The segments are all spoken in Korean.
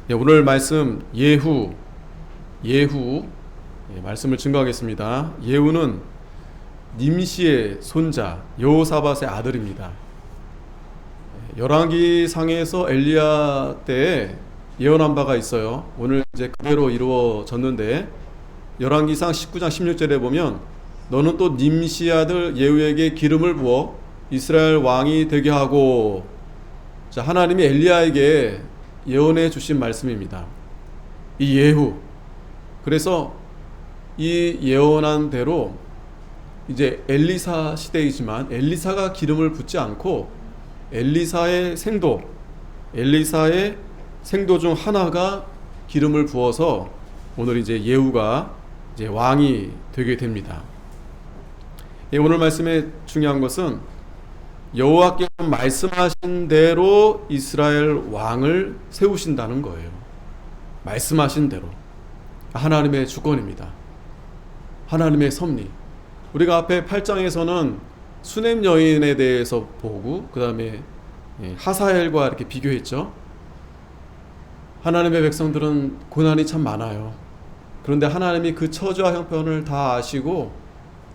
네, 오늘 말씀 예후 말씀을 증거하겠습니다. 예후는 님시의 손자 여호사밧의 아들입니다. 열왕기상에서 엘리야 때에 예언한 바가 있어요. 오늘 이제 그대로 이루어졌는데 열왕기상 19장 16절에 보면 너는 또 님시 아들 예후에게 기름을 부어 이스라엘 왕이 되게 하고, 자, 하나님이 엘리야에게 예언해 주신 말씀입니다. 이 예후, 그래서 이 예언한 대로 이제 엘리사 시대이지만 엘리사가 기름을 붓지 않고 엘리사의 생도 중 하나가 기름을 부어서 오늘 이제 예후가 이제 왕이 되게 됩니다. 오늘 말씀의 중요한 것은 여호와께서 말씀하신 대로 이스라엘 왕을 세우신다는 거예요. 말씀하신 대로. 하나님의 주권입니다. 하나님의 섭리. 우리가 앞에 8장에서는 수넴 여인에 대해서 보고 그 다음에 하사엘과 이렇게 비교했죠. 하나님의 백성들은 고난이 참 많아요. 그런데 하나님이 그 처지와 형편을 다 아시고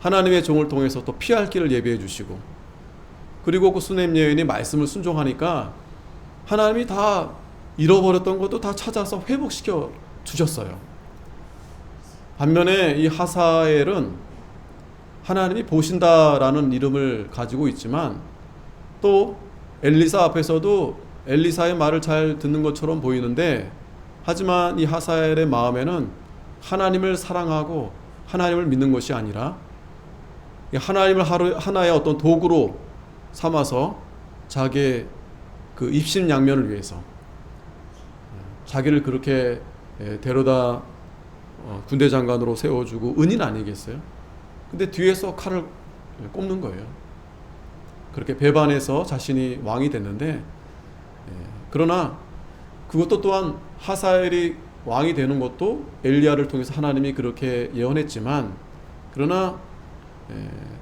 하나님의 종을 통해서 또 피할 길을 예비해 주시고, 그리고 그 수넴 여인이 말씀을 순종하니까 하나님이 다 잃어버렸던 것도 다 찾아서 회복시켜 주셨어요. 반면에 이 하사엘은 하나님이 보신다라는 이름을 가지고 있지만 또 엘리사 앞에서도 엘리사의 말을 잘 듣는 것처럼 보이는데, 하지만 이 하사엘의 마음에는 하나님을 사랑하고 하나님을 믿는 것이 아니라 하나님을 하나의 어떤 도구로 삼아서 자기의 그 입신양면을 위해서 자기를 그렇게 데려다 군대 장관으로 세워주고 은인 아니겠어요? 근데 뒤에서 칼을 꼽는 거예요. 그렇게 배반해서 자신이 왕이 됐는데, 그러나 그것도 또한 하사엘이 왕이 되는 것도 엘리야를 통해서 하나님이 그렇게 예언했지만, 그러나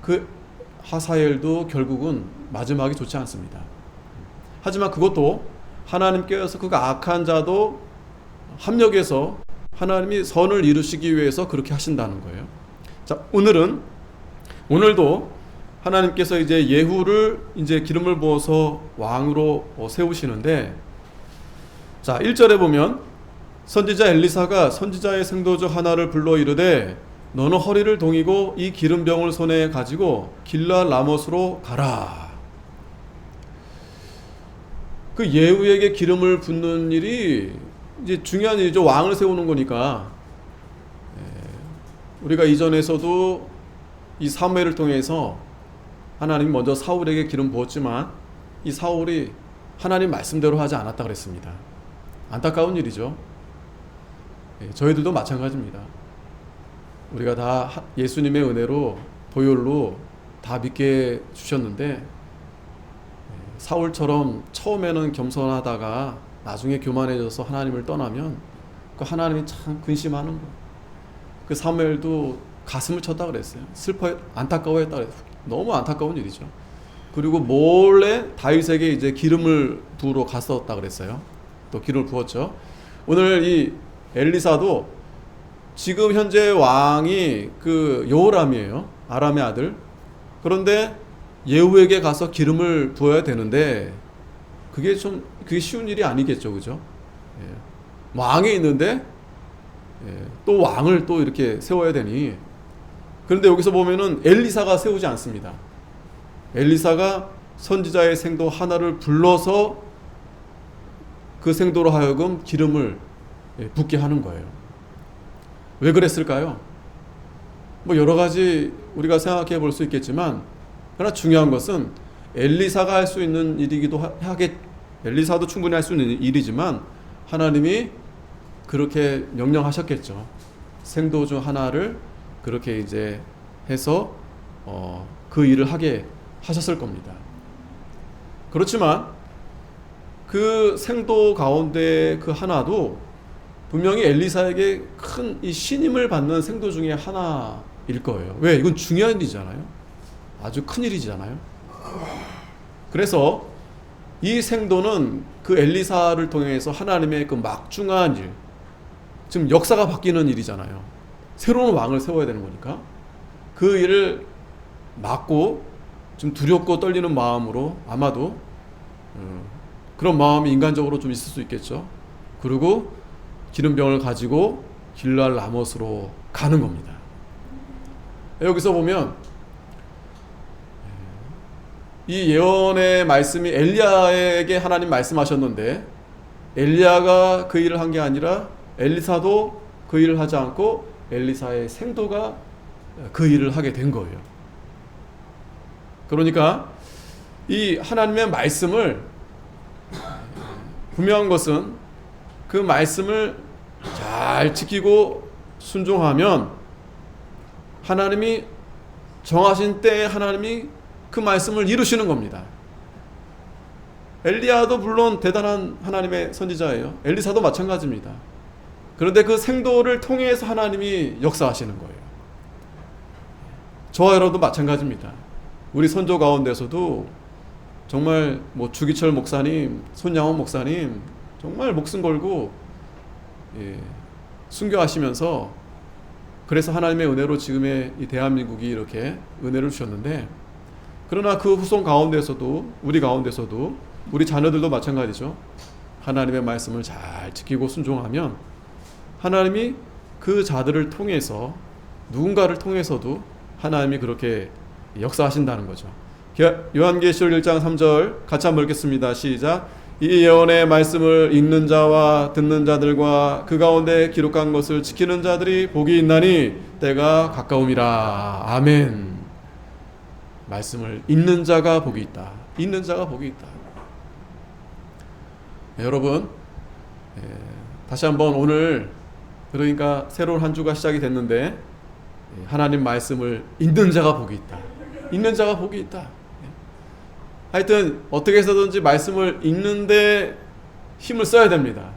그 하사엘도 결국은 마지막이 좋지 않습니다. 하지만 그것도 하나님께서 그 악한 자도 합력해서 하나님이 선을 이루시기 위해서 그렇게 하신다는 거예요. 자, 오늘도 하나님께서 이제 예후를 이제 기름을 부어서 왕으로 세우시는데, 자, 1절에 보면 선지자 엘리사가 선지자의 생도 중 하나를 불러 이르되 너는 허리를 동이고 이 기름병을 손에 가지고 길르앗 라못으로 가라. 그 예후에게 기름을 붓는 일이 이제 중요한 일이죠. 왕을 세우는 거니까. 우리가 이전에서도 이 사무엘을 통해서 하나님이 먼저 사울에게 기름 부었지만 이 사울이 하나님 말씀대로 하지 않았다 그랬습니다. 안타까운 일이죠. 저희들도 마찬가지입니다. 우리가 다 예수님의 은혜로 보혈로 다 믿게 주셨는데, 사울처럼 처음에는 겸손하다가 나중에 교만해져서 하나님을 떠나면 그 하나님이 참 근심하는 거예요. 그 사무엘도 가슴을 쳤다 그랬어요. 안타까워했다 그랬어요. 너무 안타까운 일이죠. 그리고 몰래 다윗에게 이제 기름을 부으러 갔었다 그랬어요. 또 기름을 부었죠. 오늘 이 엘리사도 지금 현재 왕이 그 여호람이에요. 아람의 아들. 그런데 예후에게 가서 기름을 부어야 되는데 그게 쉬운 일이 아니겠죠, 그죠? 왕이 있는데 또 왕을 또 이렇게 세워야 되니. 그런데 여기서 보면은 엘리사가 세우지 않습니다. 엘리사가 선지자의 생도 하나를 불러서 그 생도로 하여금 기름을 붓게 하는 거예요. 왜 그랬을까요? 뭐 여러 가지 우리가 생각해 볼 수 있겠지만, 그러나 중요한 것은 엘리사가 할 수 있는 일이기도 엘리사도 충분히 할 수 있는 일이지만 하나님이 그렇게 명령하셨겠죠. 생도 중 하나를 그렇게 이제 해서 그 일을 하게 하셨을 겁니다. 그렇지만 그 생도 가운데 그 하나도 분명히 엘리사에게 큰 이 신임을 받는 생도 중에 하나일 거예요. 왜? 이건 중요한 일이잖아요. 아주 큰 일이잖아요. 그래서 이 생도는 그 엘리사를 통해서 하나님의 그 막중한 일, 지금 역사가 바뀌는 일이잖아요. 새로운 왕을 세워야 되는 거니까 그 일을 막고 좀 두렵고 떨리는 마음으로 아마도 그런 마음이 인간적으로 좀 있을 수 있겠죠. 그리고 기름병을 가지고 길랄 라못으로 가는 겁니다. 여기서 보면 이 예언의 말씀이 엘리야에게 하나님 말씀하셨는데 엘리야가 그 일을 한 게 아니라 엘리사도 그 일을 하지 않고 엘리사의 생도가 그 일을 하게 된 거예요. 그러니까 이 하나님의 말씀을, 분명한 것은 그 말씀을 잘 지키고 순종하면 하나님이 정하신 때에 하나님이 그 말씀을 이루시는 겁니다. 엘리야도 물론 대단한 하나님의 선지자예요. 엘리사도 마찬가지입니다. 그런데 그 생도를 통해서 하나님이 역사하시는 거예요. 저와 여러분도 마찬가지입니다. 우리 선조 가운데서도 정말 뭐 주기철 목사님, 손양원 목사님 정말 목숨 걸고 순교하시면서, 그래서 하나님의 은혜로 지금의 이 대한민국이 이렇게 은혜를 주셨는데, 그러나 그 후손 가운데서도, 우리 가운데서도, 우리 자녀들도 마찬가지죠. 하나님의 말씀을 잘 지키고 순종하면 하나님이 그 자들을 통해서, 누군가를 통해서도 하나님이 그렇게 역사하신다는 거죠. 요한계시록 1장 3절 같이 한번 읽겠습니다. 시작. 이 예언의 말씀을 읽는 자와 듣는 자들과 그 가운데 기록한 것을 지키는 자들이 복이 있나니 때가 가까움이라. 아멘. 말씀을 읽는 자가 복이 있다. 읽는 자가 복이 있다. 여러분, 다시 한번 오늘, 그러니까 새로운 한 주가 시작이 됐는데 하나님 말씀을 읽는 자가 복이 있다. 읽는 자가 복이 있다. 하여튼 어떻게 해서든지 말씀을 읽는데 힘을 써야 됩니다.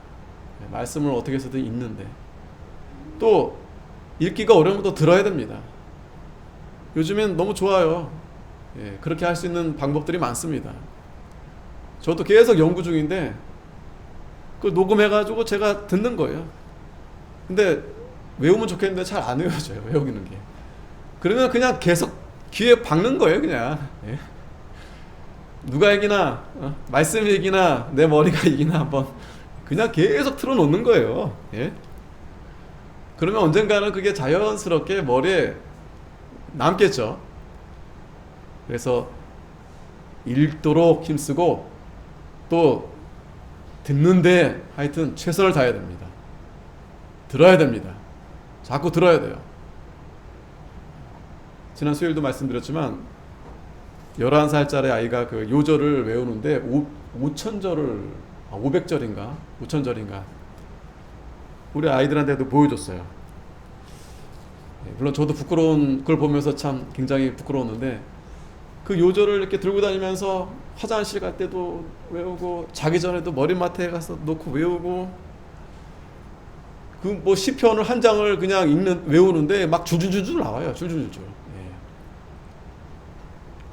말씀을 어떻게 해서든 읽는데, 또 읽기가 어려우면 또 들어야 됩니다. 요즘엔 너무 좋아요. 그렇게 할 수 있는 방법들이 많습니다. 저도 계속 연구 중인데 그걸 녹음해가지고 제가 듣는 거예요. 근데 외우면 좋겠는데 잘 안 외워져요. 외우기는 게. 그러면 그냥 계속 귀에 박는 거예요. 그냥. 누가 이기나, 말씀이 이기나, 내 머리가 이기나 한번 그냥 계속 틀어놓는 거예요. 그러면 언젠가는 그게 자연스럽게 머리에 남겠죠. 그래서 읽도록 힘쓰고 또 듣는데 하여튼 최선을 다해야 됩니다. 들어야 됩니다. 자꾸 들어야 돼요. 지난 수요일도 말씀드렸지만 11살짜리 아이가 그 요절을 외우는데 5,000절을 500절인가 5,000절인가 우리 아이들한테도 보여줬어요. 물론 저도 부끄러운 그걸 보면서 참 굉장히 부끄러웠는데, 그 요절을 이렇게 들고 다니면서 화장실 갈 때도 외우고 자기 전에도 머리맡에 가서 놓고 외우고, 그 뭐 시편을 한 장을 그냥 외우는데 막 줄줄줄 나와요. 줄줄줄.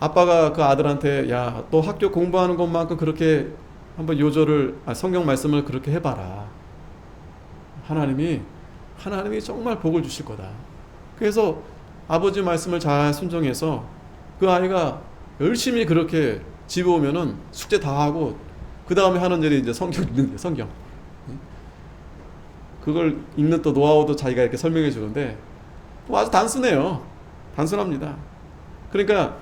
아빠가 그 아들한테, 야, 너 학교 공부하는 것만큼 그렇게 한번 요절을, 성경 말씀을 그렇게 해봐라. 하나님이 정말 복을 주실 거다. 그래서 아버지 말씀을 잘 순종해서 그 아이가 열심히 그렇게 집에 오면은 숙제 다 하고 그 다음에 하는 일이 이제 성경 읽는 거예요. 성경. 그걸 읽는 또 노하우도 자기가 이렇게 설명해 주는데 아주 단순해요. 단순합니다. 그러니까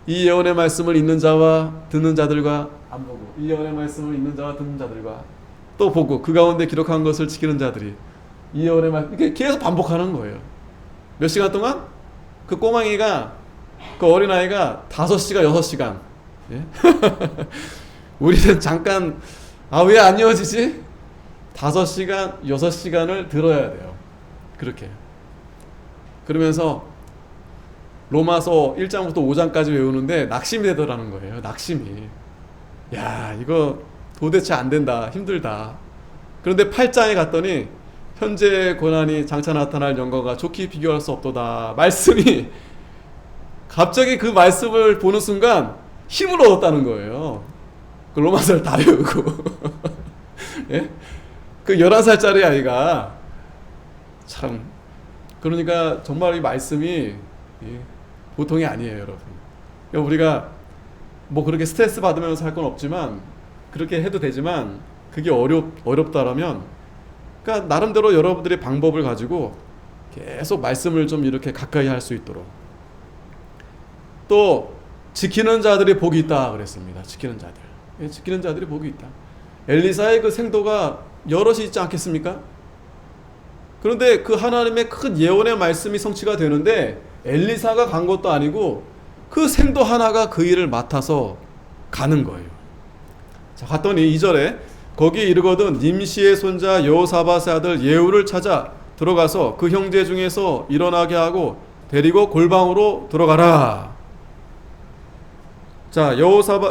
이 예언의 말씀을 읽는 자와 듣는 자들과 안 보고, 이 예언의 말씀을 읽는 자와 듣는 자들과 또 보고, 그 가운데 기록한 것을 지키는 자들이 이 예언의 말씀, 이렇게 계속 반복하는 거예요. 몇 시간 동안? 그 꼬망이가, 그 어린아이가 5시간 6시간. 우리는 잠깐 왜 안 이어지지? 5시간 6시간을 들어야 돼요. 그렇게. 그러면서 로마서 1장부터 5장까지 외우는데 낙심이 되더라는 거예요. 낙심이. 야, 이거 도대체 안 된다. 힘들다. 그런데 8장에 갔더니 현재 고난이 장차 나타날 영광과 좋게 비교할 수 없도다. 말씀이 갑자기 그 말씀을 보는 순간 힘을 얻었다는 거예요. 그 로마서를 다 외우고 예? 그 11살짜리 아이가 참, 그러니까 정말 이 말씀이 보통이 아니에요, 여러분. 그러니까 우리가 뭐 그렇게 스트레스 받으면서 할 건 없지만, 그렇게 해도 되지만 그게 어렵다라면, 그러니까 나름대로 여러분들이 방법을 가지고 계속 말씀을 좀 이렇게 가까이 할 수 있도록. 또 지키는 자들이 복이 있다 그랬습니다. 지키는 자들. 지키는 자들이 복이 있다. 엘리사의 그 생도가 여럿이 있지 않겠습니까? 그런데 그 하나님의 큰 예언의 말씀이 성취가 되는데 엘리사가 간 것도 아니고 그 생도 하나가 그 일을 맡아서 가는 거예요. 자, 갔더니 2절에 거기 이르거든 님시의 손자 여호사밧의 아들 예후를 찾아 들어가서 그 형제 중에서 일어나게 하고 데리고 골방으로 들어가라. 자,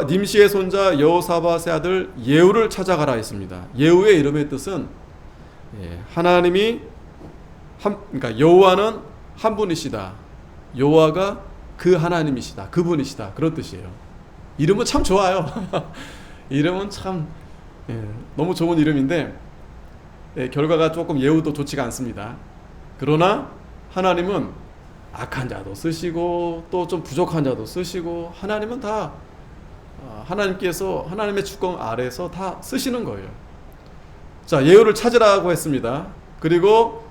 님시의 손자 여호사밧의 아들 예후를 찾아가라 했습니다. 예후의 이름의 뜻은 하나님이 그러니까 여호와는 한 분이시다. 여호와가 그 하나님이시다. 그분이시다. 그런 뜻이에요. 이름은 참 좋아요. 이름은 참 너무 좋은 이름인데 결과가 조금 예후도 좋지가 않습니다. 그러나 하나님은 악한 자도 쓰시고 또 좀 부족한 자도 쓰시고 하나님은 다 하나님께서 하나님의 주권 아래에서 다 쓰시는 거예요. 자, 예후를 찾으라고 했습니다. 그리고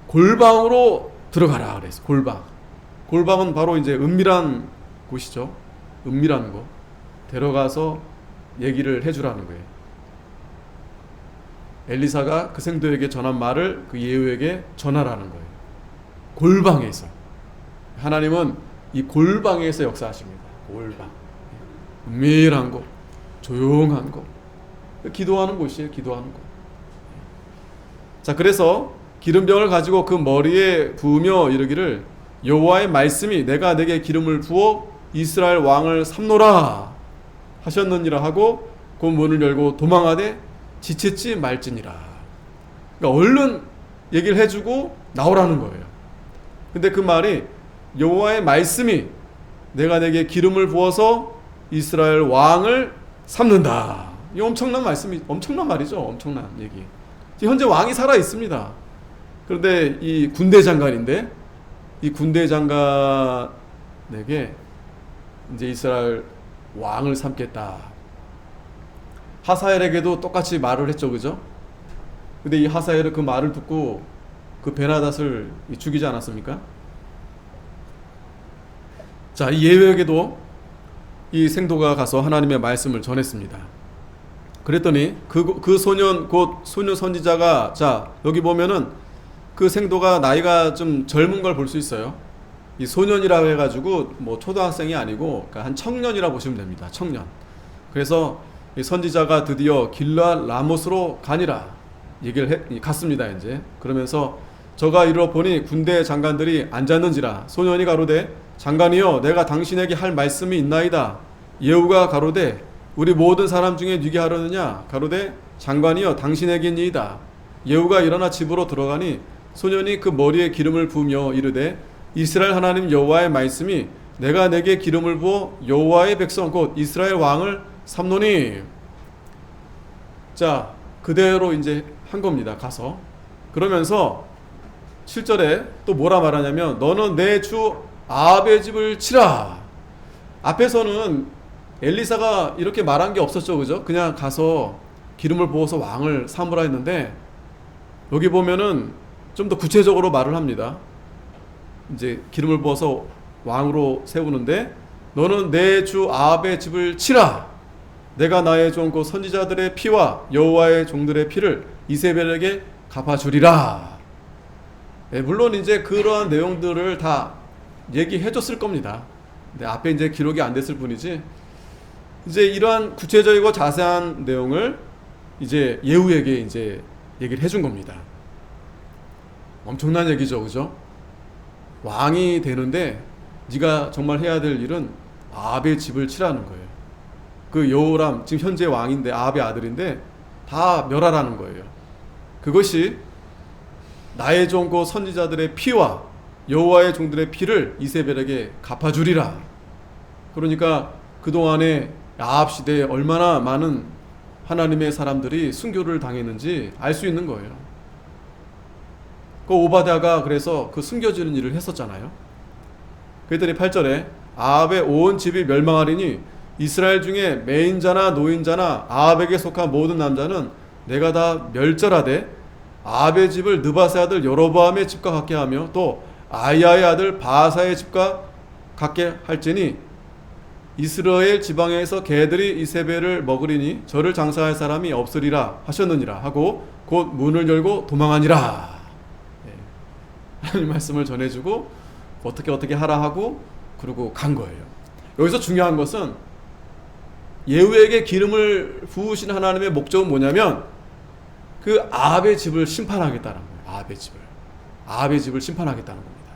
골방으로 들어가라 그랬어요. 골방은 바로 이제 은밀한 곳이죠. 은밀한 곳. 데려가서 얘기를 해주라는 거예요. 엘리사가 그 생도에게 전한 말을 그 예후에게 전하라는 거예요. 골방에서. 하나님은 이 골방에서 역사하십니다. 골방. 은밀한 곳, 조용한 곳. 기도하는 곳이에요. 기도하는 곳. 자, 그래서 기름병을 가지고 그 머리에 부으며 이르기를 여호와의 말씀이 내가 내게 기름을 부어 이스라엘 왕을 삼노라 하셨느니라 하고 그 문을 열고 도망하되 지쳤지 말지니라. 그러니까 얼른 얘기를 해주고 나오라는 거예요. 근데 그 말이 여호와의 말씀이 내가 내게 기름을 부어서 이스라엘 왕을 삼는다. 이 엄청난 말씀이, 엄청난 말이죠. 엄청난 얘기. 현재 왕이 살아 있습니다. 그런데 이 군대 장관인데 이 군대 장관에게 이제 이스라엘 왕을 삼겠다. 하사엘에게도 똑같이 말을 했죠, 그죠? 근데 이 하사엘은 그 말을 듣고 그 베나닷을 죽이지 않았습니까? 자, 이 예후에게도 이 생도가 가서 하나님의 말씀을 전했습니다. 그랬더니 그 소년 곧 소년 선지자가, 자, 여기 보면은 그 생도가 나이가 좀 젊은 걸 볼 수 있어요. 이 소년이라고 해가지고 뭐 초등학생이 아니고 그러니까 한 청년이라 보시면 됩니다. 청년. 그래서 이 선지자가 드디어 길르앗 라못으로 가니라 얘기를 갔습니다. 이제 그러면서 저가 이르러 보니 군대 장관들이 앉았는지라 소년이 가로되 장관이여 내가 당신에게 할 말씀이 있나이다. 예후가 가로되 우리 모든 사람 중에 누게 하려느냐 가로되 장관이여 당신에게니이다. 예후가 일어나 집으로 들어가니 소년이 그 머리에 기름을 부으며 이르되 이스라엘 하나님 여호와의 말씀이 내가 내게 기름을 부어 여호와의 백성 곧 이스라엘 왕을 삼노니. 자, 그대로 이제 한 겁니다. 가서 그러면서 7절에 또 뭐라 말하냐면 너는 내 주 아합의 집을 치라. 앞에서는 엘리사가 이렇게 말한 게 없었죠, 그죠? 그냥 가서 기름을 부어서 왕을 삼으라 했는데 여기 보면은 좀 더 구체적으로 말을 합니다. 이제 기름을 부어서 왕으로 세우는데 너는 내 주 아합의 집을 치라. 내가 나의 종 곧 선지자들의 피와 여호와의 종들의 피를 이세벨에게 갚아주리라. 물론 이제 그러한 내용들을 다 얘기해 줬을 겁니다. 근데 앞에 이제 기록이 안 됐을 뿐이지 이제 이러한 구체적이고 자세한 내용을 이제 예후에게 이제 얘기를 해준 겁니다. 엄청난 얘기죠, 그죠? 왕이 되는데 네가 정말 해야 될 일은 아합의 집을 치라는 거예요. 그 여호람 지금 현재 왕인데 아합의 아들인데 다 멸하라는 거예요. 그것이 나의 종 곧 선지자들의 피와 여호와의 종들의 피를 이세벨에게 갚아주리라. 그러니까 그동안에 아합 시대에 얼마나 많은 하나님의 사람들이 순교를 당했는지 알 수 있는 거예요. 그 오바댜가 그래서 그 숨겨지는 일을 했었잖아요. 그랬더니 8절에 아합의 온 집이 멸망하리니 이스라엘 중에 매인자나 노인자나 아합에게 속한 모든 남자는 내가 다 멸절하되 아합의 집을 느바세 아들 여로보암의 집과 같게 하며 또 아이야의 아들 바하사의 집과 같게 할지니 이스라엘 지방에서 개들이 이세벨을 먹으리니 저를 장사할 사람이 없으리라 하셨느니라 하고 곧 문을 열고 도망하니라. 하나님 말씀을 전해주고 어떻게 하라 하고 그러고 간 거예요. 여기서 중요한 것은 예후에게 기름을 부으신 하나님의 목적은 뭐냐면 그 아합의 집을 심판하겠다는 거예요. 아합의 집을 심판하겠다는 겁니다.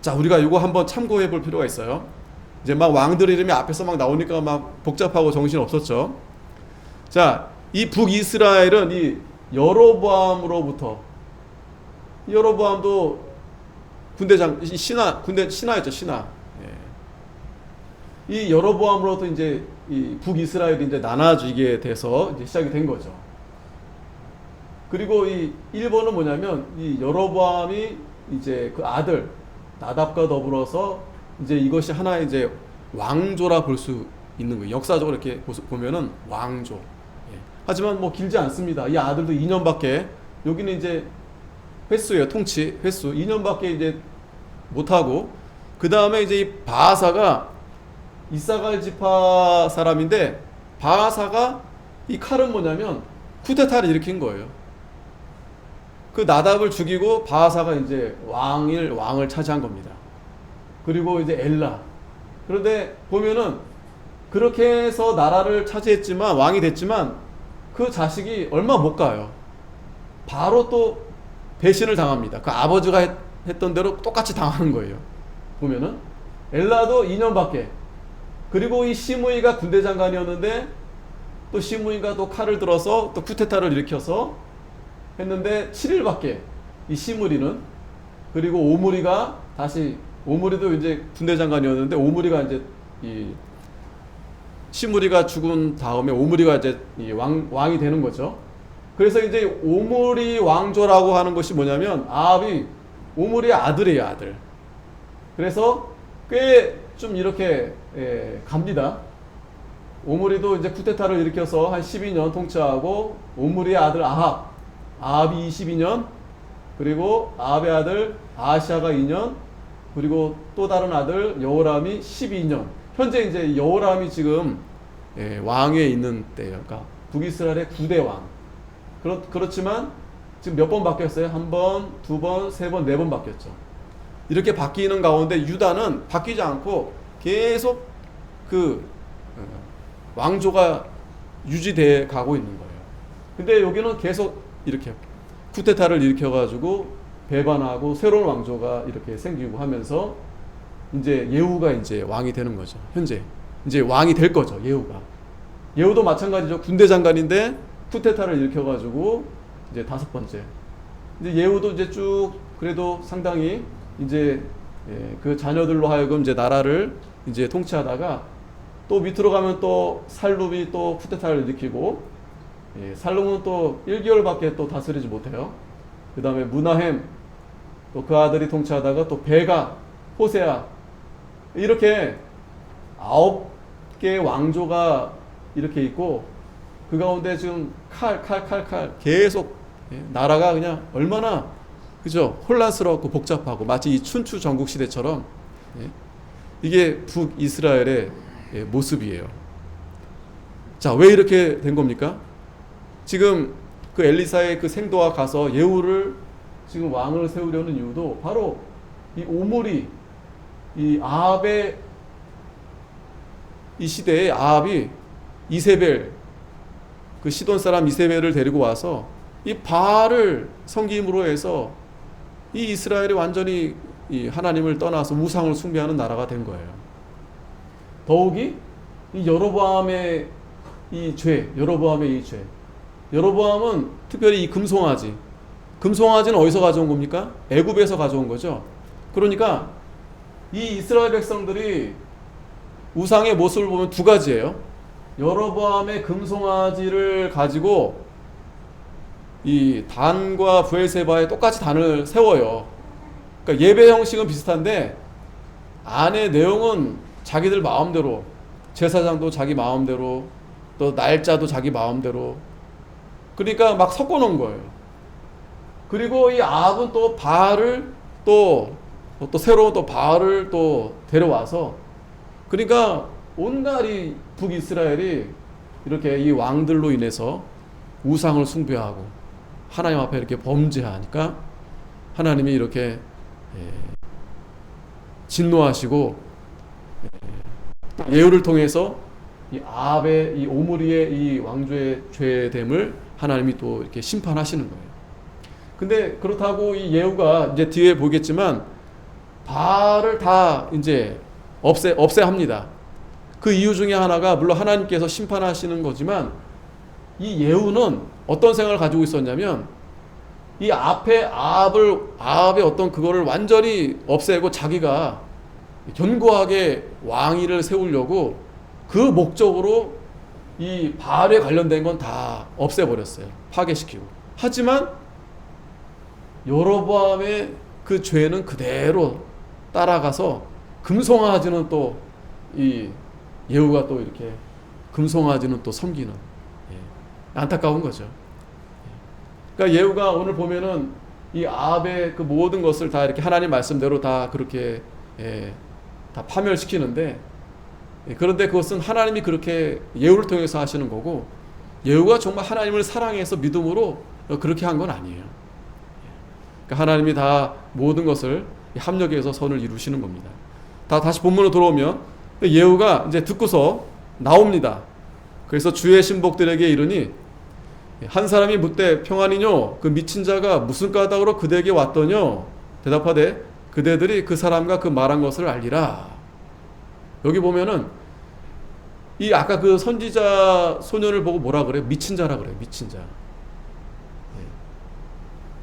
자, 우리가 이거 한번 참고해 볼 필요가 있어요. 이제 막 왕들 이름이 앞에서 막 나오니까 막 복잡하고 정신 없었죠. 자, 이 북이스라엘은 이 여로보암으로부터, 여로보암도 신하였죠, 신하. 이 여로보암으로부터 이제 이 북이스라엘이 이제 나눠지게 돼서 이제 시작이 된 거죠. 그리고 이 1번은 뭐냐면 이 여로보암이 이제 그 아들 나답과 더불어서 이제 이것이 하나의 이제 왕조라 볼 수 있는 거예요. 역사적으로 이렇게 보면은 왕조. 하지만 뭐 길지 않습니다. 이 아들도 2년밖에, 여기는 이제 횟수예요. 통치 횟수 2년밖에 이제 못하고, 그 다음에 이제 이 바하사가 이사갈 지파 사람인데, 바하사가 이 칼은 뭐냐면 쿠데타를 일으킨 거예요. 그 나답을 죽이고 바하사가 이제 왕을 차지한 겁니다. 그리고 이제 엘라. 그런데 보면은 그렇게 해서 나라를 차지했지만, 왕이 됐지만 그 자식이 얼마 못 가요. 바로 또 배신을 당합니다. 그 아버지가 했던 대로 똑같이 당하는 거예요. 보면은 엘라도 2년밖에. 그리고 이 시므이가 군대 장관이었는데 또 시므이가 또 칼을 들어서 또 쿠데타를 일으켜서 했는데 7일밖에 이 시므리는. 그리고 오므리가 다시, 오므리도 이제 군대 장관이었는데 오므리가 이제 이 시므리가 죽은 다음에 오므리가 이제 이 왕이 되는 거죠. 그래서 이제 오므리 왕조라고 하는 것이 뭐냐면 아합이 오므리의 아들이에요, 아들. 그래서 꽤 좀 이렇게 갑니다. 오므리도 이제 쿠데타를 일으켜서 한 12년 통치하고, 오므리의 아들 아합이 22년, 그리고 아합의 아들 아하시아가 2년, 그리고 또 다른 아들 여호람이 12년. 현재 이제 여호람이 지금 왕위에 있는 때예요. 그러니까 북이스라엘의 9대 왕. 그렇지만 지금 몇 번 바뀌었어요? 한 번, 두 번, 세 번, 네 번 바뀌었죠. 이렇게 바뀌는 가운데 유다는 바뀌지 않고 계속 그 왕조가 유지돼 가고 있는 거예요. 근데 여기는 계속 이렇게 쿠데타를 일으켜가지고 배반하고 새로운 왕조가 이렇게 생기고 하면서 이제 예후가 이제 왕이 되는 거죠. 현재 이제 왕이 될 거죠, 예후가. 예후도 마찬가지죠. 군대 장관인데 쿠데타를 일으켜가지고 이제 5번째. 이제 예후도 이제 쭉 그래도 상당히 이제 그 자녀들로 하여금 이제 나라를 이제 통치하다가 또 밑으로 가면 또 살룸이 또 쿠데타를 일으키고, 살룸은 또 1개월밖에 또 다스리지 못해요. 그 다음에 무나햄 또 그 아들이 통치하다가 또 베가, 호세아, 이렇게 9개의 왕조가 이렇게 있고, 그 가운데 지금 칼 계속 나라가 그냥 얼마나, 그죠? 혼란스럽고 복잡하고 마치 이 춘추 전국 시대처럼 이게 북이스라엘의 모습이에요. 자, 왜 이렇게 된 겁니까? 지금 그 엘리사의 그 생도가 가서 예후를 지금 왕을 세우려는 이유도 바로 이 오므리, 이 아합의 이 시대에 아합이 이세벨, 그 시돈 사람 이세벨을 데리고 와서 이 바알을 섬김으로 해서 이 이스라엘이 완전히 이 하나님을 떠나서 우상을 숭배하는 나라가 된 거예요. 더욱이 이 여로보암의 이 죄, 여로보암은 특별히 이 금송아지는 어디서 가져온 겁니까? 애굽에서 가져온 거죠. 그러니까 이 이스라엘 백성들이 우상의 모습을 보면 두 가지예요. 여로보암의 금송아지를 가지고 이 단과 브엘세바에 똑같이 단을 세워요. 그러니까 예배 형식은 비슷한데 안의 내용은 자기들 마음대로, 제사장도 자기 마음대로, 또 날짜도 자기 마음대로, 그러니까 막 섞어 놓은 거예요. 그리고 이 아합은 또 바알을 또 새로운 또 바알을 또 데려와서, 그러니까 온갖 이 북이스라엘이 이렇게 이 왕들로 인해서 우상을 숭배하고 하나님 앞에 이렇게 범죄하니까 하나님이 이렇게 진노하시고 예후를 통해서 이 아합의 이 오므리의 이 왕조의 죄됨을 하나님이 또 이렇게 심판하시는 거예요. 근데 그렇다고 이 예후가 이제 뒤에 보겠지만 바알을 다 이제 없애합니다. 그 이유 중에 하나가 물론 하나님께서 심판하시는 거지만 이 예후는 어떤 생각을 가지고 있었냐면 이 앞에 아합의 어떤 그거를 완전히 없애고 자기가 견고하게 왕위를 세우려고 그 목적으로 이 바알에 관련된 건 다 없애버렸어요. 파괴시키고. 하지만 여로보암의 그 죄는 그대로 따라가서 금송아지는 또 이 예후가 또 이렇게 금송아지는 또 섬기는, 안타까운 거죠. 그러니까 예후가 오늘 보면은 이 아합의 그 모든 것을 다 이렇게 하나님 말씀대로 다 그렇게 다 파멸시키는데, 그런데 그것은 하나님이 그렇게 예후를 통해서 하시는 거고, 예후가 정말 하나님을 사랑해서 믿음으로 그렇게 한 건 아니에요. 그러니까 하나님이 다 모든 것을 합력해서 선을 이루시는 겁니다. 다시 본문으로 돌아오면 예후가 이제 듣고서 나옵니다. 그래서 주의 신복들에게 이르니 한 사람이 묻되 평안이뇨? 그 미친 자가 무슨 까닭으로 그대에게 왔더뇨? 대답하되 그대들이 그 사람과 그 말한 것을 알리라. 여기 보면은 이 아까 그 선지자 소년을 보고 뭐라 그래요? 미친 자라 그래요. 미친 자.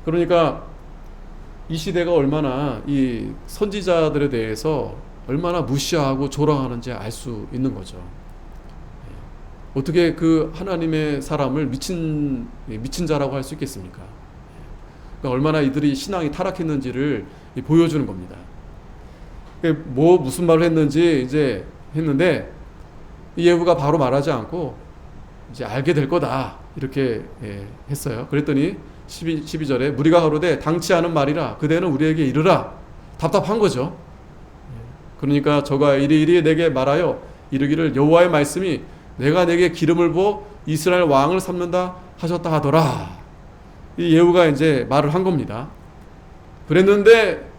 그러니까 이 시대가 얼마나 이 선지자들에 대해서 얼마나 무시하고 조롱하는지 알 수 있는 거죠. 어떻게 그 하나님의 사람을 미친 자라고 할 수 있겠습니까? 그러니까 얼마나 이들이 신앙이 타락했는지를 보여주는 겁니다. 무슨 말을 했는지 이제 했는데 예후가 바로 말하지 않고 이제 알게 될 거다 이렇게 했어요. 그랬더니 12절에 무리가 가로되 당치 않은 말이라 그대는 우리에게 이르라. 답답한 거죠. 그러니까 저가 이리 내게 말하여 이르기를 여호와의 말씀이 내가 내게 기름을 부어 이스라엘 왕을 삼는다 하셨다 하더라. 이 예후가 이제 말을 한 겁니다. 그랬는데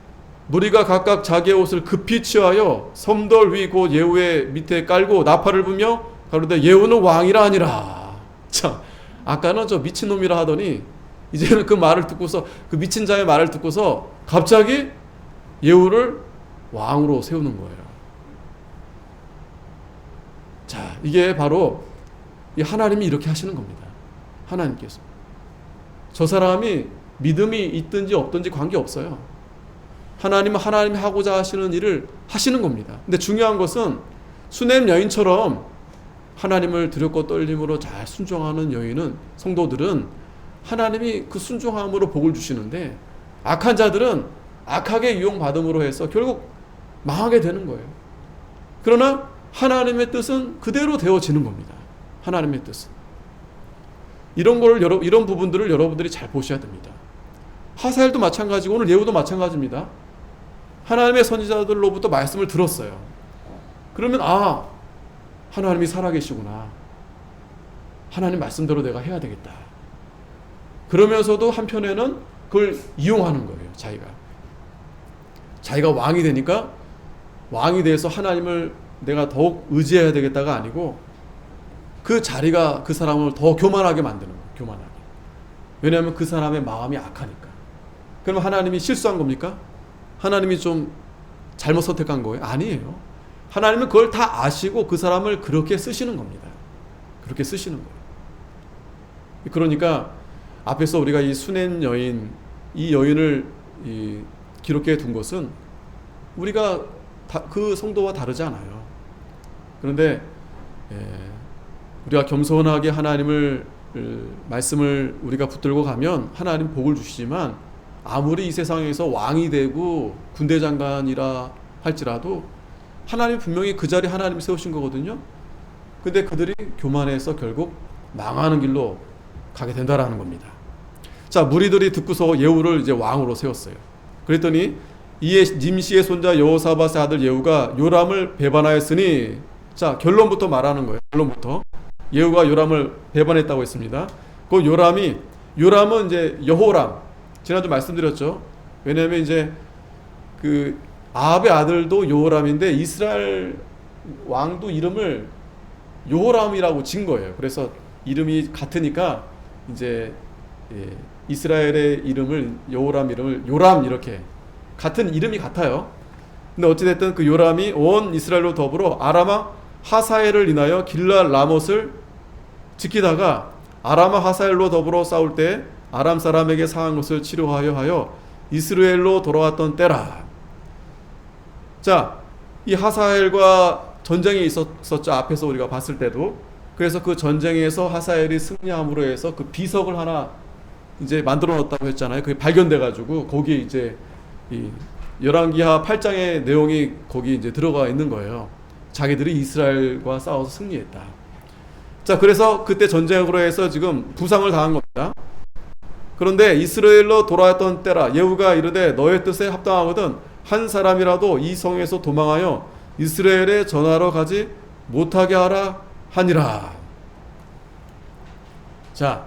무리가 각각 자기의 옷을 급히 취하여 섬돌 위 곧 예후의 밑에 깔고 나팔을 불며 가로되 예후는 왕이라 하니라. 자, 아까는 저 미친놈이라 하더니 이제는 그 말을 듣고서 그 미친 자의 말을 듣고서 갑자기 예후를 왕으로 세우는 거예요. 자, 이게 바로 이 하나님이 이렇게 하시는 겁니다. 하나님께서 저 사람이 믿음이 있든지 없든지 관계없어요. 하나님은 하나님이 하고자 하시는 일을 하시는 겁니다. 근데 중요한 것은 수넴 여인처럼 하나님을 두렵고 떨림으로 잘 순종하는 여인은, 성도들은 하나님이 그 순종함으로 복을 주시는데 악한 자들은 악하게 이용받음으로 해서 결국 망하게 되는 거예요. 그러나 하나님의 뜻은 그대로 되어지는 겁니다. 하나님의 뜻은. 이런 부분들을 여러분들이 잘 보셔야 됩니다. 하사엘도 마찬가지고 오늘 예후도 마찬가지입니다. 하나님의 선지자들로부터 말씀을 들었어요. 그러면 하나님이 살아계시구나. 하나님 말씀대로 내가 해야 되겠다. 그러면서도 한편에는 그걸 이용하는 거예요. 자기가 왕이 되니까 왕이 돼서 하나님을 내가 더욱 의지해야 되겠다가 아니고 그 자리가 그 사람을 더 교만하게 만드는 거예요. 교만하게. 왜냐하면 그 사람의 마음이 악하니까. 그러면 하나님이 실수한 겁니까? 하나님이 좀 잘못 선택한 거예요? 아니에요. 하나님은 그걸 다 아시고 그 사람을 그렇게 쓰시는 겁니다. 그렇게 쓰시는 거예요. 그러니까 앞에서 우리가 이 수넴 여인, 이 여인을 기록해 둔 것은 우리가 그 성도와 다르지 않아요. 그런데 우리가 겸손하게 하나님을 말씀을 우리가 붙들고 가면 하나님 복을 주시지만, 아무리 이 세상에서 왕이 되고 군대 장관이라 할지라도 하나님 분명히 그 자리에 하나님이 세우신 거거든요. 근데 그들이 교만해서 결국 망하는 길로 가게 된다라는 겁니다. 자, 무리들이 듣고서 예후를 이제 왕으로 세웠어요. 그랬더니 이에 nim시의 손자 여호사밧의 아들 예후가 요람을 배반하였으니, 자, 결론부터 말하는 거예요. 결론부터 예후가 요람을 배반했다고 했습니다. 그 요람은 이제 여호람, 지난주 말씀드렸죠. 왜냐하면 이제 그 아합의 아들도 여호람인데 이스라엘 왕도 이름을 여호람이라고 진 거예요. 그래서 이름이 같으니까 이제 이스라엘의 이름을, 여호람 이름을 요람, 이렇게 같은 이름이 같아요. 근데 어찌됐든 그 요람이 온 이스라엘로 더불어 아라마 하사엘을 인하여 길랄 라못을 지키다가 아라마 하사엘로 더불어 싸울 때 아람 사람에게 상한 것을 치료하여 하여 이스라엘로 돌아왔던 때라. 자, 이 하사엘과 전쟁이 있었죠. 앞에서 우리가 봤을 때도. 그래서 그 전쟁에서 하사엘이 승리함으로 해서 그 비석을 하나 이제 만들어 놨다고 했잖아요. 그게 발견돼 가지고 거기에 이제 이 열왕기하 8장의 내용이 거기 이제 들어가 있는 거예요. 자기들이 이스라엘과 싸워서 승리했다. 자, 그래서 그때 전쟁으로 해서 지금 부상을 당한 겁니다. 그런데 이스라엘로 돌아왔던 때라. 예후가 이르되 너의 뜻에 합당하거든 한 사람이라도 이 성에서 도망하여 이스라엘에 전하러 가지 못하게 하라 하니라. 자,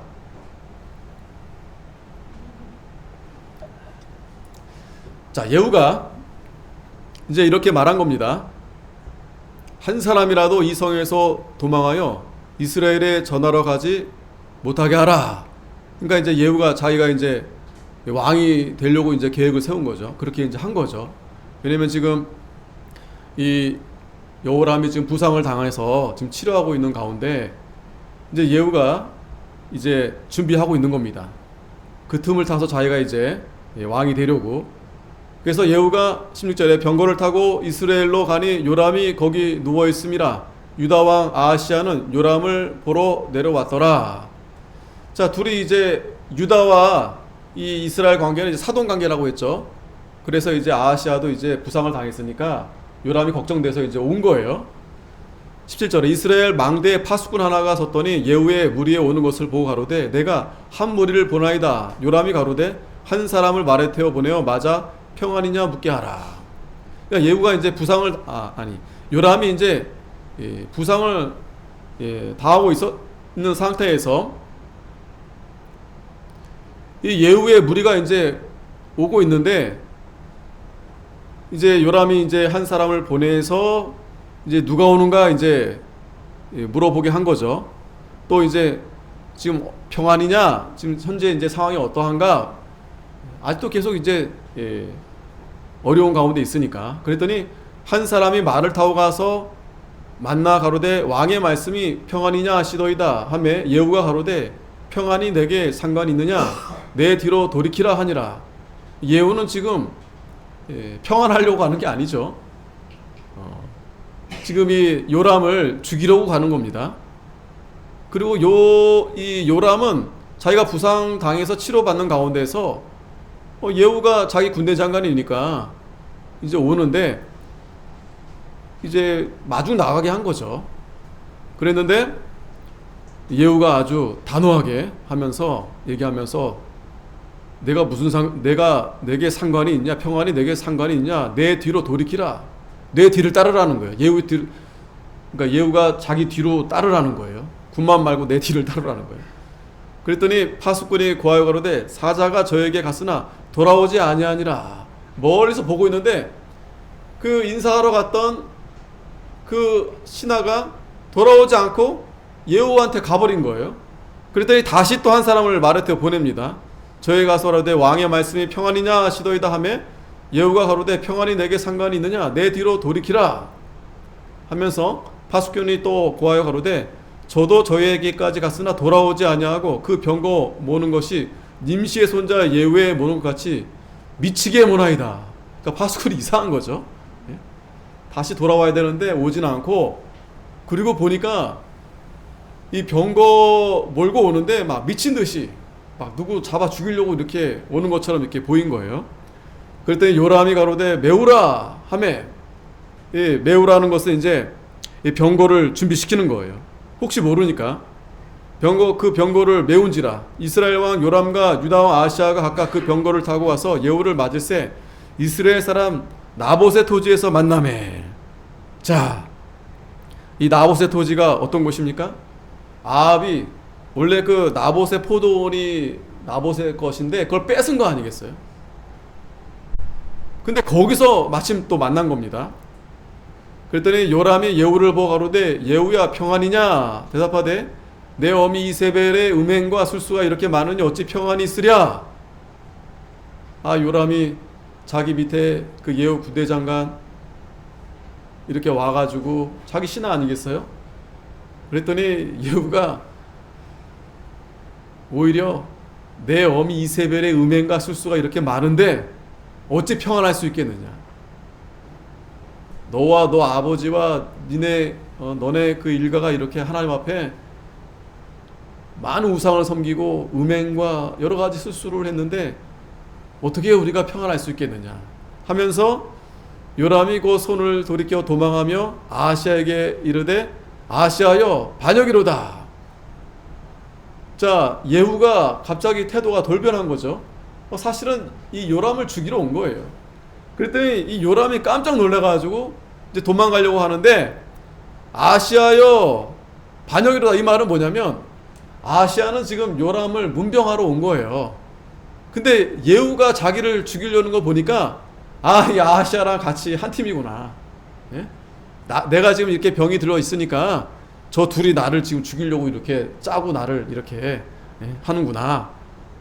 예후가 이제 이렇게 말한 겁니다. 한 사람이라도 이 성에서 도망하여 이스라엘에 전하러 가지 못하게 하라. 그러니까 이제 예후가 자기가 이제 왕이 되려고 이제 계획을 세운 거죠. 그렇게 이제 한 거죠. 왜냐면 지금 이 여호람이 지금 부상을 당해서 지금 치료하고 있는 가운데 이제 예후가 이제 준비하고 있는 겁니다. 그 틈을 타서 자기가 이제 왕이 되려고. 그래서 예후가 16절에 병거를 타고 이스라엘로 가니 요람이 거기 누워 있음이라. 유다왕 아하시야는 요람을 보러 내려왔더라. 자, 둘이 이제 유다와 이 이스라엘 관계는 이제 사돈 관계라고 했죠. 그래서 이제 아하시야도 이제 부상을 당했으니까 요람이 걱정돼서 이제 온 거예요. 17절에 이스라엘 망대에 파수꾼 하나가 섰더니 예후의 무리에 오는 것을 보고 가로되 내가 한 무리를 보나이다. 요람이 가로되 한 사람을 말에 태워 보내어 맞아 평안이냐 묻게 하라. 그러니까 예후가 이제 부상을 요람이 이제 부상을 당하고 있는 상태에서 이 예후의 무리가 이제 오고 있는데 이제 요람이 이제 한 사람을 보내서 이제 누가 오는가 이제 물어보게 한 거죠. 또 이제 지금 평안이냐, 지금 현재 이제 상황이 어떠한가, 아직도 계속 이제 어려운 가운데 있으니까. 그랬더니 한 사람이 말을 타고 가서 만나 가로되 왕의 말씀이 평안이냐 하시더이다 하매 예후가 가로되 평안이 내게 상관이 있느냐, 내 뒤로 돌이키라 하니라. 예후는 지금 평안하려고 하는 게 아니죠. 지금 이 요람을 죽이려고 가는 겁니다. 그리고 이 요람은 자기가 부상 당해서 치료받는 가운데서 예후가 자기 군대 장관이니까 이제 오는데 이제 마중 나가게 한 거죠. 그랬는데 예후가 아주 단호하게 하면서 얘기하면서 내가 내게 상관이 있냐, 평안이 내게 상관이 있냐, 내 뒤로 돌이키라. 내 뒤를 따르라는 거예요. 그러니까 예후가 자기 뒤로 따르라는 거예요. 군만 말고 내 뒤를 따르라는 거예요. 그랬더니 파수꾼이 고하여 가로되 사자가 저에게 갔으나 돌아오지 아니하니라. 멀리서 보고 있는데 그 인사하러 갔던 그 신하가 돌아오지 않고 예후한테 가버린 거예요. 그랬더니 다시 또 한 사람을 말에 태워 보냅니다. 저에 가서 가로되 왕의 말씀이 평안이냐 하시더이다 하며 예후가 가로되 평안이 내게 상관이 있느냐, 내 뒤로 돌이키라 하면서 파수꾼이 또 고하여 가로되 저도 저에게까지 갔으나 돌아오지 아니하고 그 병거 모는 것이 nim시의 손자 예후의 모는 것 같이 미치게 모나이다. 그러니까 파수꾼이 이상한 거죠. 다시 돌아와야 되는데 오진 않고, 그리고 보니까 이 병거 몰고 오는데 막 미친 듯이 막 누구 잡아 죽이려고 이렇게 오는 것처럼 이렇게 보인 거예요. 그랬더니 요람이 가로되 메우라 하매, 이 메우라는 것은 이제 이 병거를 준비시키는 거예요. 혹시 모르니까 그 병거를 메운지라. 이스라엘 왕 요람과 유다 왕 아하시아가 각각 그 병거를 타고 와서 예후를 맞을새 이스라엘 사람 나봇의 토지에서 만나매. 자, 이 나봇의 토지가 어떤 곳입니까? 아합이 원래 그 나봇의 포도원이 나봇의 것인데 그걸 뺏은 거 아니겠어요? 근데 거기서 마침 또 만난 겁니다. 그랬더니 요람이 예후를 보고 가로되 예후야 평안이냐? 대답하되 내 어미 이세벨의 음행과 술수가 이렇게 많으니 어찌 평안이 있으랴? 아, 요람이 자기 밑에 그 예후 부대장관 이렇게 와가지고 자기 신하 아니겠어요? 그랬더니 예후가 오히려 내 어미 이세벨의 음행과 술수가 이렇게 많은데 어찌 평안할 수 있겠느냐? 너와 너 아버지와 너네 그 일가가 이렇게 하나님 앞에 많은 우상을 섬기고 음행과 여러 가지 술수를 했는데 어떻게 우리가 평안할 수 있겠느냐 하면서 요람이 그 손을 돌이켜 도망하며 아하시아에게 이르되 아하시아여 반역이로다. 자, 예후가 갑자기 태도가 돌변한 거죠. 사실은 이 요람을 죽이러 온 거예요. 그랬더니 이 요람이 깜짝 놀라가지고 이제 도망가려고 하는데 아하시아여 반역이로다. 이 말은 뭐냐면 아하시아는 지금 요람을 문병하러 온 거예요. 근데 예후가 자기를 죽이려는 거 보니까 이 아하시아랑 같이 한 팀이구나. 예? 내가 지금 이렇게 병이 들어 있으니까 저 둘이 나를 지금 죽이려고 이렇게 짜고 나를 이렇게 하는구나.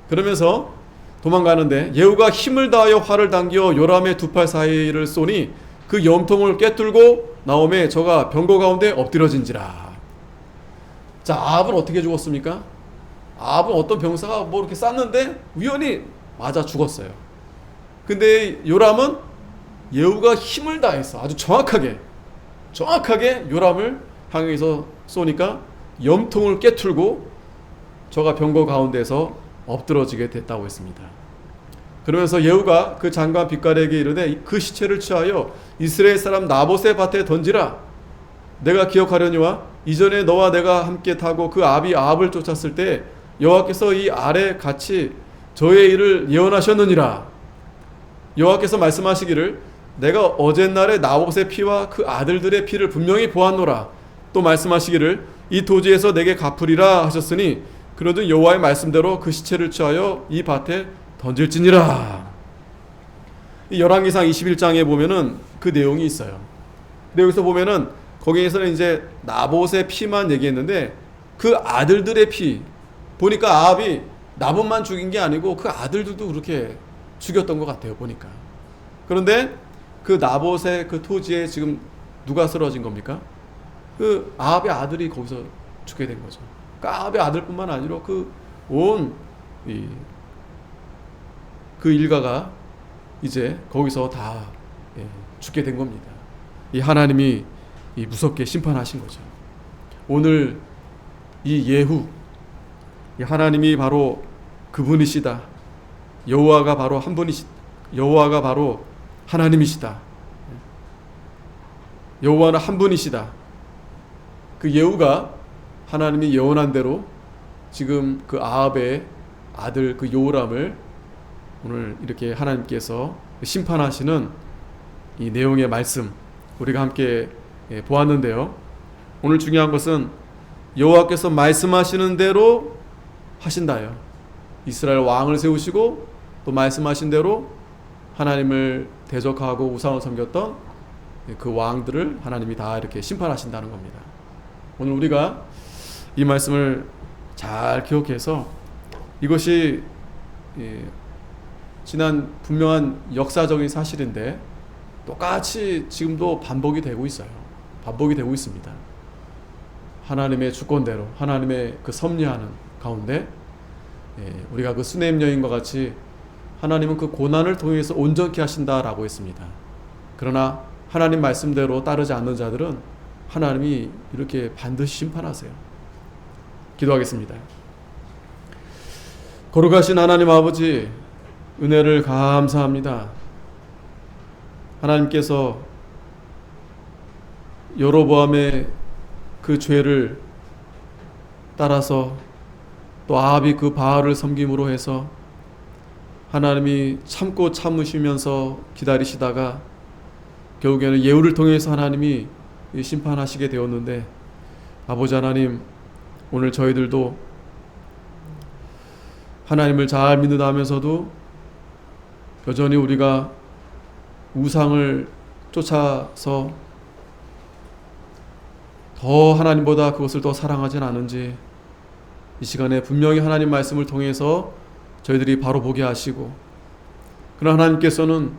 그러면서 도망가는데 예후가 힘을 다하여 활을 당겨 요람의 두 팔 사이를 쏘니 그 염통을 꿰뚫고 나오매 저가 병거 가운데 엎드러진지라. 자, 아합은 어떻게 죽었습니까? 아합은 어떤 병사가 뭐 이렇게 쐈는데 우연히 맞아 죽었어요. 근데 요람은 예후가 힘을 다해서 아주 정확하게 요람을 향해서 쏘니까 염통을 꿰뚫고 저가 병거 가운데서 엎드러지게 됐다고 했습니다. 그러면서 예후가 그 장관 빛깔에게 이르되 그 시체를 취하여 이스라엘 사람 나봇의 밭에 던지라. 내가 기억하려니와 이전에 너와 내가 함께 타고 그 아비 아합을 쫓았을 때 여호와께서 이 아래 같이 저의 일을 예언하셨느니라. 여호와께서 말씀하시기를 내가 어젯날에 나봇의 피와 그 아들들의 피를 분명히 보았노라. 또 말씀하시기를 이 토지에서 내게 갚으리라 하셨으니 그러든 여호와의 말씀대로 그 시체를 취하여 이 밭에 던질지니라. 이 열왕기상 21장에 보면은 그 내용이 있어요. 근데 여기서 보면은 거기에서는 이제 나봇의 피만 얘기했는데 그 아들들의 피 보니까 아합이 나봇만 죽인 게 아니고 그 아들들도 그렇게 죽였던 것 같아요, 보니까. 그런데 그 나봇의 그 토지에 지금 누가 쓰러진 겁니까? 그 아합의 아들이 거기서 죽게 된 거죠. 그 아합의 아들뿐만 아니라 그 일가가 이제 거기서 다 죽게 된 겁니다. 이 하나님이 무섭게 심판하신 거죠. 오늘 이 예후, 이 하나님이 바로 그분이시다. 여호와가 바로 한 분이시다. 여호와가 바로 하나님이시다. 여호와는 한 분이시다. 그 예후가 하나님이 예언한 대로 지금 그 아합의 아들 그 요람을 오늘 이렇게 하나님께서 심판하시는 이 내용의 말씀 우리가 함께 보았는데요. 오늘 중요한 것은 여호와께서 말씀하시는 대로 하신다요. 이스라엘 왕을 세우시고 또 말씀하신 대로 하나님을 대적하고 우상을 섬겼던 그 왕들을 하나님이 다 이렇게 심판하신다는 겁니다. 오늘 우리가 이 말씀을 잘 기억해서 이것이 지난 분명한 역사적인 사실인데 똑같이 지금도 반복이 되고 있어요. 반복이 되고 있습니다. 하나님의 주권대로 하나님의 그 섭리하는 가운데 우리가 그 수네임 여인과 같이 하나님은 그 고난을 통해서 온전케 하신다라고 했습니다. 그러나 하나님 말씀대로 따르지 않는 자들은 하나님이 이렇게 반드시 심판하세요. 기도하겠습니다. 거룩하신 하나님 아버지, 은혜를 감사합니다. 하나님께서 여로보암의 그 죄를 따라서 또 아합이 그 바알을 섬김으로 해서 하나님이 참고 참으시면서 기다리시다가 결국에는 예후를 통해서 하나님이 심판하시게 되었는데, 아버지 하나님, 오늘 저희들도 하나님을 잘 믿는다 하면서도 여전히 우리가 우상을 쫓아서 더 하나님보다 그것을 더 사랑하진 않은지 이 시간에 분명히 하나님 말씀을 통해서 저희들이 바로 보게 하시고, 그러나 하나님께서는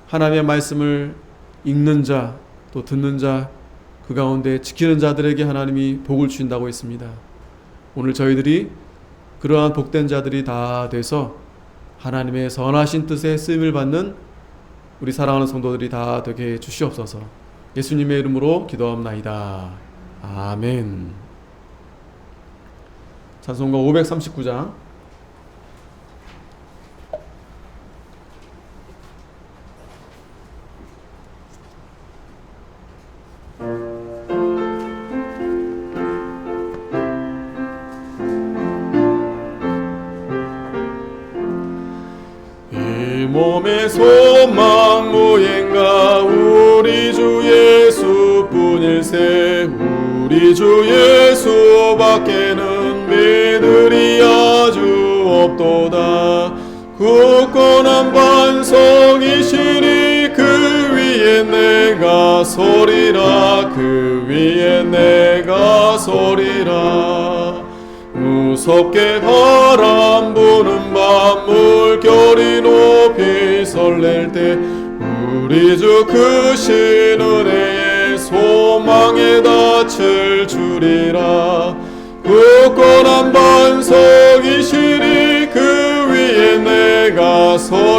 하나님의 말씀을 읽는 자, 또 듣는 자, 그 가운데 지키는 자들에게 하나님이 복을 주신다고 했습니다. 오늘 저희들이 그러한 복된 자들이 다 돼서 하나님의 선하신 뜻에 쓰임을 받는 우리 사랑하는 성도들이 다 되게 해주시옵소서. 예수님의 이름으로 기도합나이다. 아멘. 찬송가 539장. 몸의 소망 무엔가 우리 주 예수뿐일세. 우리 주 예수밖에는 믿으리 아주 없도다. 굳건한 반석이시니 그 위에 내가 서리라. 그 위에 내가 서리라. 무섭게 바람 부는 밤 물결이 높이 설렐 때 우리 주 크신 은혜의 소망에 닻을 주리라. 굳건한 반석이시니 그 위에 내가 서